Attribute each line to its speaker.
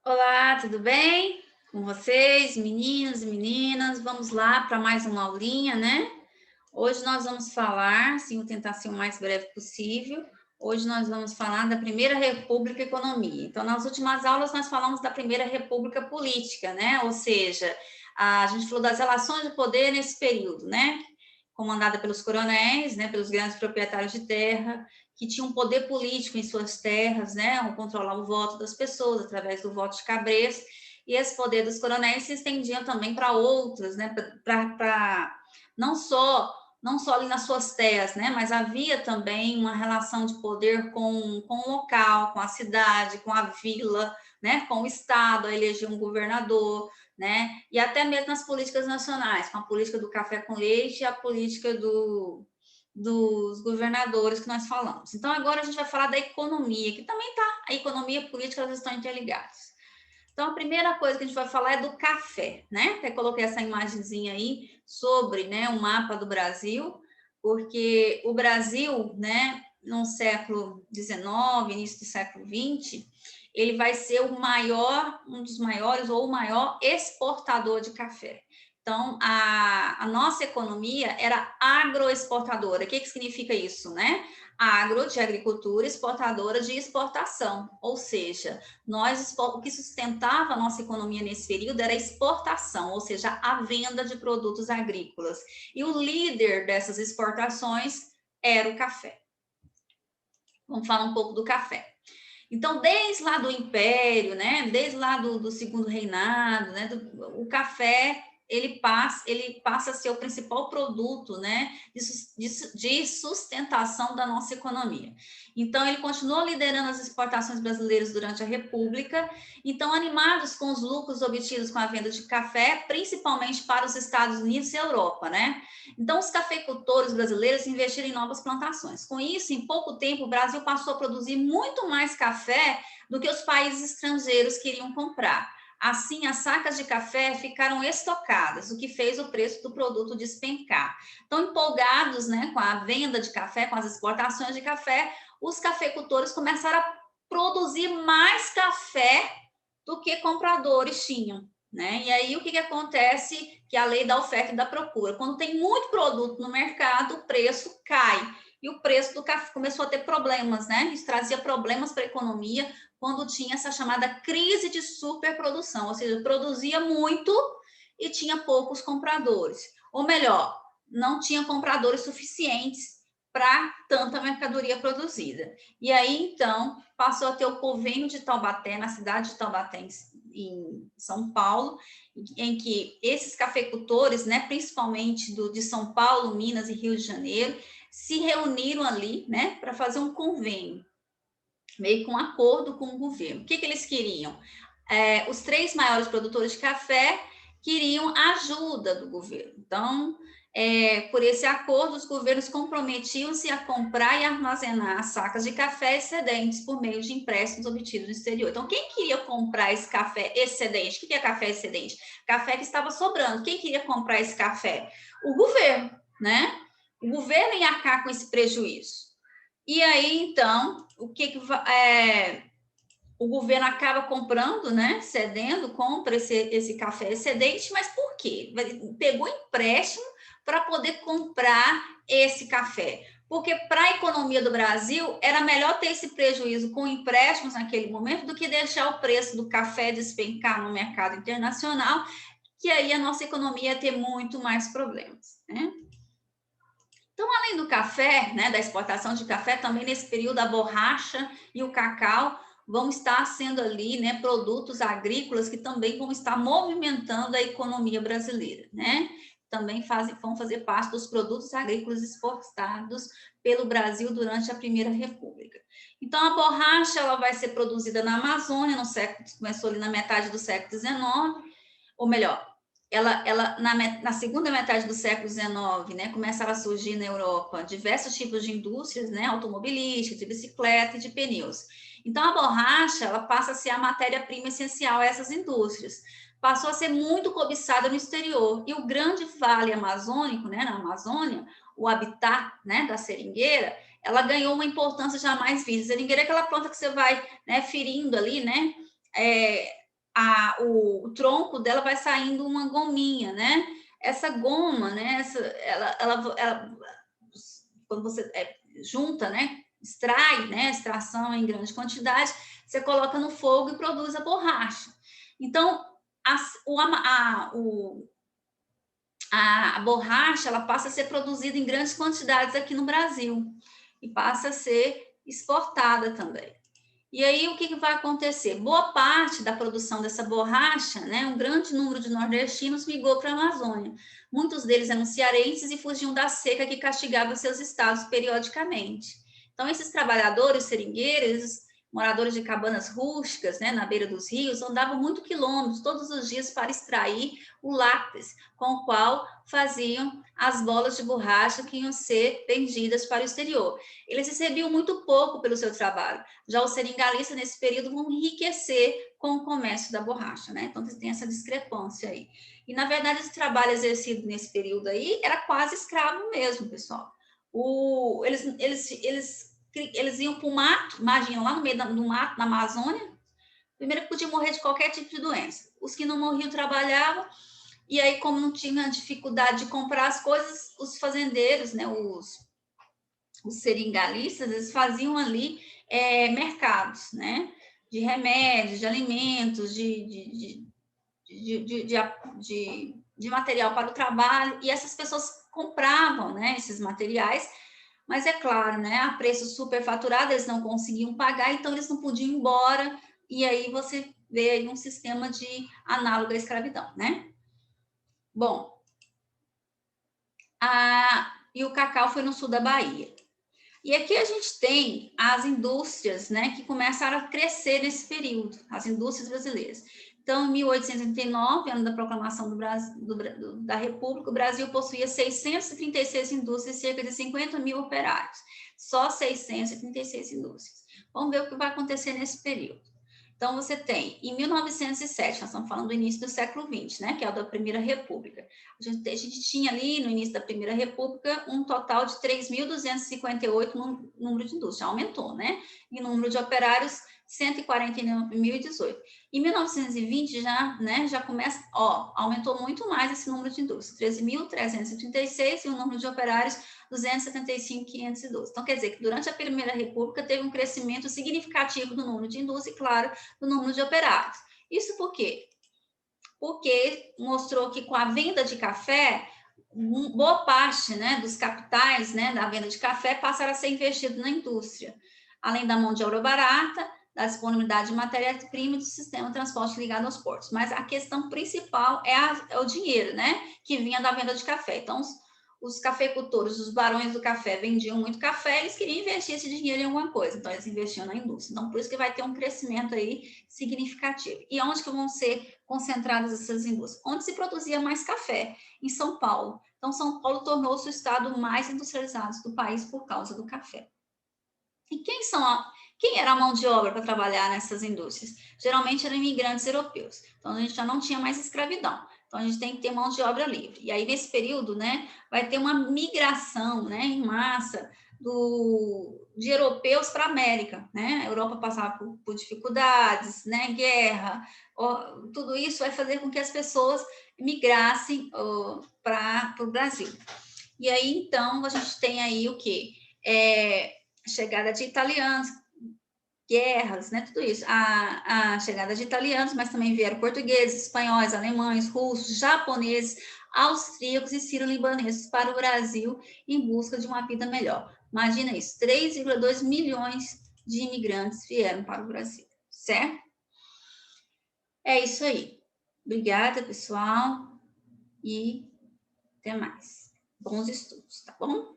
Speaker 1: Olá, tudo bem? Com vocês, meninos e meninas? Vamos lá para mais uma aulinha, né? Hoje nós vamos falar, sim, vou tentar ser o mais breve possível. Hoje nós vamos falar da Primeira República Economia. Então, nas últimas aulas nós falamos da Primeira República Política, né? Ou seja, a gente falou das relações de poder nesse período, né? Comandada pelos coronéis, né, pelos grandes proprietários de terra, que tinham um poder político em suas terras, né, ou controlar o voto das pessoas através do voto de cabresto, e esse poder dos coronéis se estendia também para outros, né, para não só ali nas suas terras, né, mas havia também uma relação de poder com o local, com a cidade, com a vila, né, com o estado, a eleger um governador, né? E até mesmo nas políticas nacionais, com a política do café com leite e a política dos governadores que nós falamos. Então, agora a gente vai falar da economia, que também está, a economia e a política elas estão interligadas. Então, a primeira coisa que a gente vai falar é do café, né? Até coloquei essa imagenzinha aí sobre, né, o mapa do Brasil, porque o Brasil, né, no século XIX, início do século XX, ele vai ser o maior, um dos maiores ou o maior exportador de café. Então, a nossa economia era agroexportadora. O que significa isso, né? Agro, de agricultura, exportadora de exportação. Ou seja, o que sustentava a nossa economia nesse período era a exportação, ou seja, a venda de produtos agrícolas. E o líder dessas exportações era o café. Vamos falar um pouco do café. Então, desde lá do Império, né, desde lá do Segundo Reinado, né, o café ele passa a ser o principal produto, né, de sustentação da nossa economia. Então, ele continuou liderando as exportações brasileiras durante a República. Então, animados com os lucros obtidos com a venda de café, principalmente para os Estados Unidos e Europa, né? Então, os cafeicultores brasileiros investiram em novas plantações. Com isso, em pouco tempo, o Brasil passou a produzir muito mais café do que os países estrangeiros queriam comprar. Assim, as sacas de café ficaram estocadas, o que fez o preço do produto despencar. Então, empolgados, né, com a venda de café, com as exportações de café, os cafeicultores começaram a produzir mais café do que compradores tinham. Né? E aí o que acontece? Que a lei da oferta e da procura. Quando tem muito produto no mercado, o preço cai. E o preço do café começou a ter problemas, né? Isso trazia problemas para a economia quando tinha essa chamada crise de superprodução, ou seja, produzia muito e tinha poucos compradores. Ou melhor, não tinha compradores suficientes para tanta mercadoria produzida. E aí, então, passou a ter o convênio de Taubaté, na cidade de Taubaté, em São Paulo, em que esses cafeicultores, né, principalmente de São Paulo, Minas e Rio de Janeiro, se reuniram ali, né, para fazer um convênio, meio que um acordo com o governo. O que eles queriam? Os três maiores produtores de café queriam ajuda do governo. Então, por esse acordo, os governos comprometiam-se a comprar e armazenar sacas de café excedentes por meio de empréstimos obtidos no exterior. Então, quem queria comprar esse café excedente? O que é café excedente? Café que estava sobrando. Quem queria comprar esse café? O governo, né? O governo ia arcar com esse prejuízo. E aí, então, o governo acaba comprando, né? Cedendo, compra esse café excedente, mas por quê? Pegou empréstimo para poder comprar esse café. Porque para a economia do Brasil era melhor ter esse prejuízo com empréstimos naquele momento do que deixar o preço do café despencar no mercado internacional, que aí a nossa economia ia ter muito mais problemas, né? Então, além do café, né, da exportação de café, também nesse período a borracha e o cacau vão estar sendo ali, né, produtos agrícolas que também vão estar movimentando a economia brasileira, né? Também vão fazer parte dos produtos agrícolas exportados pelo Brasil durante a Primeira República. Então, a borracha ela vai ser produzida na Amazônia, começou ali na metade do século XIX, ou melhor, ela na segunda metade do século XIX, né, começaram a surgir na Europa diversos tipos de indústrias, né, automobilística, de bicicleta e de pneus. Então, a borracha ela passa a ser a matéria-prima essencial a essas indústrias. Passou a ser muito cobiçada no exterior. E o grande vale amazônico, né, na Amazônia, o habitat, né, da seringueira, ela ganhou uma importância jamais vista. Seringueira é aquela planta que você vai, né, ferindo ali, né, o tronco dela vai saindo uma gominha, né? Essa goma, né? Ela quando você junta, né? Extrai, né? Extração em grande quantidade, você coloca no fogo e produz a borracha. Então, a borracha ela passa a ser produzida em grandes quantidades aqui no Brasil e passa a ser exportada também. E aí, o que vai acontecer? Boa parte da produção dessa borracha, né, um grande número de nordestinos migrou para a Amazônia. Muitos deles eram cearenses e fugiam da seca que castigava seus estados periodicamente. Então, esses trabalhadores seringueiros, moradores de cabanas rústicas, né, na beira dos rios, andavam muito quilômetros todos os dias para extrair o látex, com o qual faziam as bolas de borracha que iam ser vendidas para o exterior. Eles recebiam muito pouco pelo seu trabalho. Já os seringalistas, nesse período, vão enriquecer com o comércio da borracha, né? Então, tem essa discrepância aí. E, na verdade, esse trabalho exercido nesse período aí era quase escravo mesmo, pessoal. Eles iam para o mato, imagina, lá no meio do mato, na Amazônia, primeiro que podiam morrer de qualquer tipo de doença. Os que não morriam trabalhavam, e aí, como não tinha dificuldade de comprar as coisas, os fazendeiros, né, os seringalistas, eles faziam ali mercados, né, de remédios, de alimentos, de material para o trabalho, e essas pessoas compravam, né, esses materiais, mas é claro, né, a preço superfaturado, eles não conseguiam pagar, então eles não podiam ir embora, e aí você vê aí um sistema de análogo à escravidão, né? Bom, e o cacau foi no sul da Bahia. E aqui a gente tem as indústrias, né, que começaram a crescer nesse período, as indústrias brasileiras. Então, em 1889, ano da proclamação da República, o Brasil possuía 636 indústrias e cerca de 50 mil operários. Só 636 indústrias. Vamos ver o que vai acontecer nesse período. Então, você tem, em 1907, nós estamos falando do início do século XX, né, que é o da Primeira República. A gente tinha ali, no início da Primeira República, um total de 3.258 no número de indústria, aumentou, né? E número de operários, 149.018. Em 1920, já começa, aumentou muito mais esse número de indústrias, 13.336, e o número de operários, 275.512. Então, quer dizer que durante a Primeira República teve um crescimento significativo do número de indústria e, claro, do número de operários. Isso por quê? Porque mostrou que com a venda de café, boa parte, né, dos capitais, né, da venda de café passaram a ser investido na indústria, além da mão de obra barata, da disponibilidade de matéria-prima e do sistema de transporte ligado aos portos. Mas a questão principal é o dinheiro, né, que vinha da venda de café. Então, os cafeicultores, os barões do café vendiam muito café, eles queriam investir esse dinheiro em alguma coisa, então eles investiam na indústria. Então, por isso que vai ter um crescimento aí significativo. E onde que vão ser concentradas essas indústrias? Onde se produzia mais café? Em São Paulo. Então, São Paulo tornou-se o estado mais industrializado do país por causa do café. E quem era a mão de obra para trabalhar nessas indústrias? Geralmente eram imigrantes europeus. Então, a gente já não tinha mais escravidão. Então, a gente tem que ter mão de obra livre. E aí, nesse período, né, vai ter uma migração, né, em massa de europeus para a América, né? A Europa passava por dificuldades, né, guerra, tudo isso vai fazer com que as pessoas migrassem para o Brasil. E aí, então, a gente tem aí o quê? Chegada de italianos, guerras, né, tudo isso, a chegada de italianos, mas também vieram portugueses, espanhóis, alemães, russos, japoneses, austríacos e sírio-libaneses para o Brasil em busca de uma vida melhor. Imagina isso, 3,2 milhões de imigrantes vieram para o Brasil, certo? É isso aí. Obrigada, pessoal, e até mais. Bons estudos, tá bom?